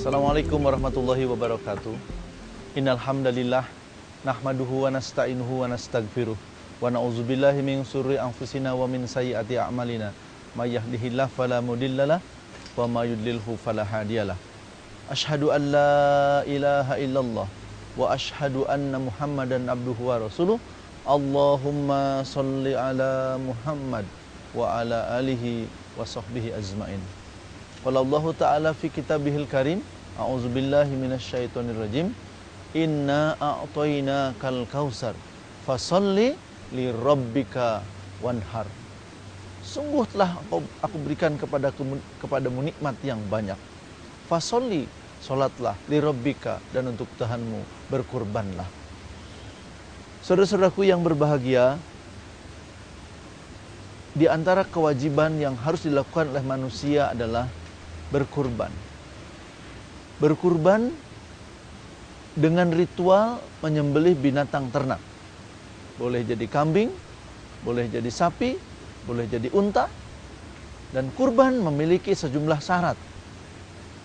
Assalamualaikum warahmatullahi wabarakatuh. Innal hamdalillah nahmaduhu wa nasta'inuhu wa nastaghfiruh wa na'udzubillahi min syururi anfusina wa min sayyiati a'malina. May yahdihillahu fala mudhillalah wa may yudlilhu fala hadiyalah. Asyhadu an la ilaha illallah wa asyhadu anna Muhammadan abduhu wa rasuluh. Allahumma shalli ala Muhammad wa ala alihi wa sahbihi ajmain. Qala Allah Ta'ala fi kitabihil karim, a'udzubillahi minasyaitonir rajim. Inna a'tainakal kautsar fasholli lirabbika wanhar. Sungguh telah aku berikan kepadamu nikmat yang banyak. Fasholli, salatlah, lirabbika, dan untuk Tuhanmu berkurbanlah. Saudara-saudaraku yang berbahagia, di antara kewajiban yang harus dilakukan oleh manusia adalah berkurban. Berkurban dengan ritual menyembelih binatang ternak. Boleh jadi kambing, boleh jadi sapi, boleh jadi unta. Dan kurban memiliki sejumlah syarat.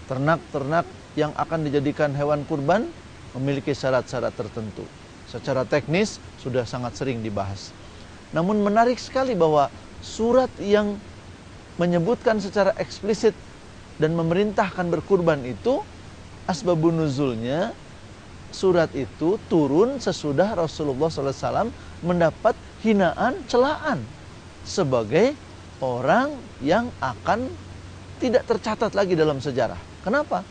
Ternak-ternak yang akan dijadikan hewan kurban memiliki syarat-syarat tertentu. Secara teknis sudah sangat sering dibahas. Namun menarik sekali bahwa surat yang menyebutkan secara eksplisit dan memerintahkan berkurban itu, asbabun nuzulnya surat itu turun sesudah Rasulullah SAW mendapat hinaan, celaan sebagai orang yang akan tidak tercatat lagi dalam sejarah. Kenapa?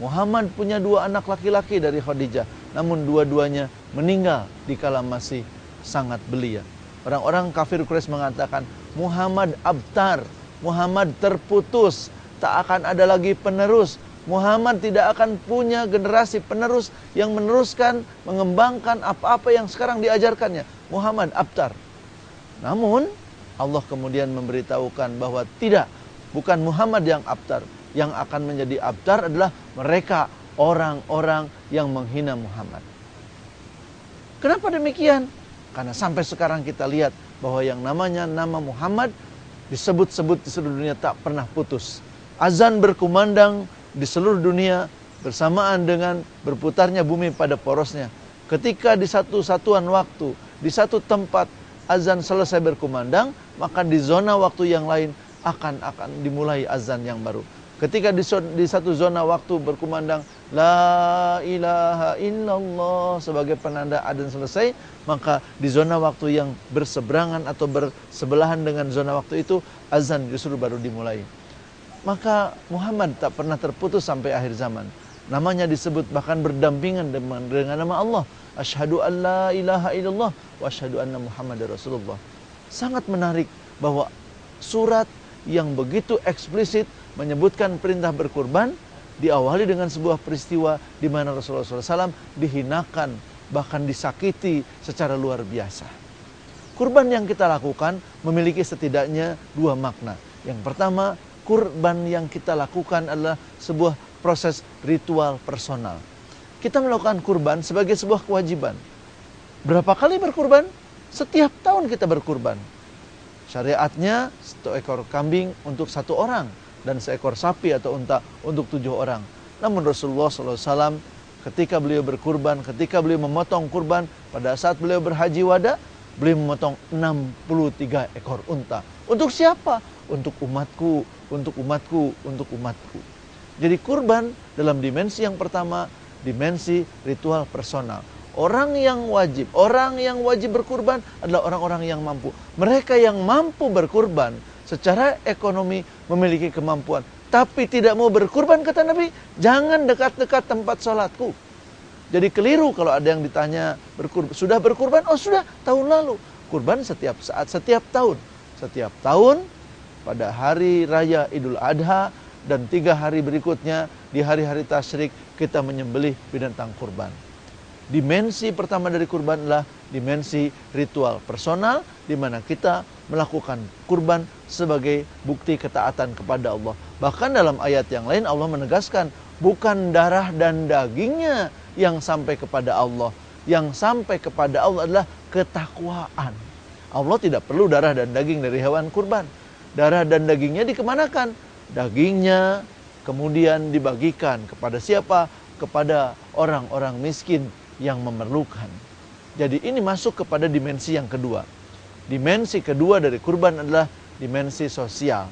Muhammad punya 2 anak laki-laki dari Khadijah, namun dua-duanya meninggal dikala masih sangat belia. Orang-orang kafir Quraisy mengatakan Muhammad abtar, Muhammad terputus, tak akan ada lagi penerus. Muhammad tidak akan punya generasi penerus yang meneruskan, mengembangkan apa-apa yang sekarang diajarkannya. Muhammad abtar. Namun Allah kemudian memberitahukan bahwa tidak, bukan Muhammad yang abtar. Yang akan menjadi abtar adalah mereka, orang-orang yang menghina Muhammad. Kenapa demikian? Karena sampai sekarang kita lihat bahwa yang namanya nama Muhammad disebut-sebut di seluruh dunia tak pernah putus. Azan berkumandang di seluruh dunia bersamaan dengan berputarnya bumi pada porosnya. Ketika di satu satuan waktu, di satu tempat azan selesai berkumandang, maka di zona waktu yang lain akan dimulai azan yang baru. Ketika di satu zona waktu berkumandang La ilaha illallah sebagai penanda adzan selesai, maka di zona waktu yang berseberangan atau bersebelahan dengan zona waktu itu, azan justru baru dimulai. Maka Muhammad tak pernah terputus sampai akhir zaman. Namanya disebut bahkan berdampingan dengan nama Allah. Asyhadu an la ilaha illallah wa asyhadu anna Muhammadar Rasulullah. Sangat menarik bahwa surat yang begitu eksplisit menyebutkan perintah berkurban diawali dengan sebuah peristiwa di mana Rasulullah SAW dihinakan, bahkan disakiti secara luar biasa. Kurban yang kita lakukan memiliki setidaknya 2 makna. Yang pertama, kurban yang kita lakukan adalah sebuah proses ritual personal. Kita melakukan kurban sebagai sebuah kewajiban. Berapa kali berkurban? Setiap tahun kita berkurban. Syariatnya 1 ekor kambing untuk 1 orang dan 1 ekor sapi atau unta untuk 7 orang. Namun Rasulullah SAW ketika beliau berkurban, ketika beliau memotong kurban, pada saat beliau berhaji wada, beliau memotong 63 ekor unta. Untuk siapa? Untuk umatku, untuk umatku, untuk umatku. Jadi kurban dalam dimensi yang pertama, dimensi ritual personal. Orang yang wajib berkurban adalah orang-orang yang mampu. Mereka yang mampu berkurban secara ekonomi memiliki kemampuan, tapi tidak mau berkurban, kata Nabi, jangan dekat-dekat tempat sholatku. Jadi keliru kalau ada yang ditanya sudah berkurban? Oh sudah, tahun lalu. Kurban setiap saat, setiap tahun. Setiap tahun pada hari raya Idul Adha dan 3 hari berikutnya di hari-hari tasyrik kita menyembelih binatang kurban. Dimensi pertama dari kurban adalah dimensi ritual personal, di mana kita melakukan kurban sebagai bukti ketaatan kepada Allah. Bahkan dalam ayat yang lain Allah menegaskan, bukan darah dan dagingnya yang sampai kepada Allah. Yang sampai kepada Allah adalah ketakwaan. Allah tidak perlu darah dan daging dari hewan kurban. Darah dan dagingnya dikemanakan? Dagingnya, kemudian dibagikan kepada siapa? Kepada orang-orang miskin yang memerlukan. Jadi ini masuk kepada dimensi yang kedua. Dimensi kedua dari kurban adalah dimensi sosial.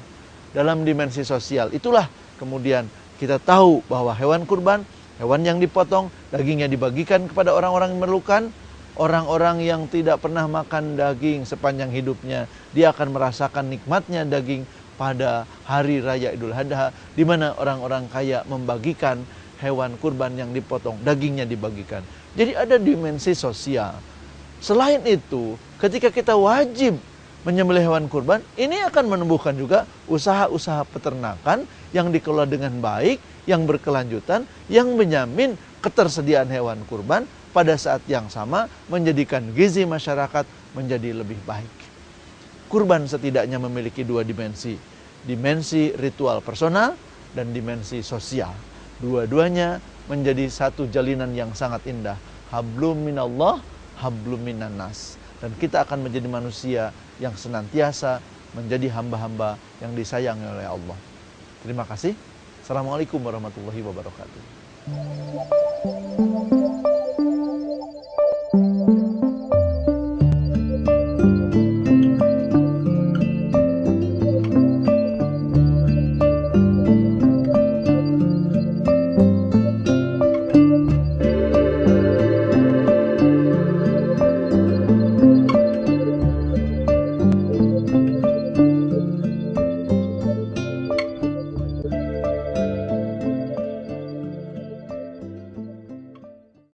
Dalam dimensi sosial itulah kemudian kita tahu bahwa hewan kurban, hewan yang dipotong, dagingnya dibagikan kepada orang-orang yang memerlukan. Orang-orang yang tidak pernah makan daging sepanjang hidupnya, dia akan merasakan nikmatnya daging pada hari raya Idul Adha, di mana orang-orang kaya membagikan hewan kurban yang dipotong, dagingnya dibagikan. Jadi ada dimensi sosial. Selain itu, ketika kita wajib menyembelih hewan kurban, ini akan menumbuhkan juga usaha-usaha peternakan yang dikelola dengan baik, yang berkelanjutan, yang menjamin ketersediaan hewan kurban pada saat yang sama menjadikan gizi masyarakat menjadi lebih baik. Kurban setidaknya memiliki dua dimensi. Dimensi ritual personal dan dimensi sosial. Dua-duanya menjadi satu jalinan yang sangat indah. Hablum minallah, hablum minannas. Dan kita akan menjadi manusia yang senantiasa menjadi hamba-hamba yang disayangi oleh Allah. Terima kasih. Assalamualaikum warahmatullahi wabarakatuh.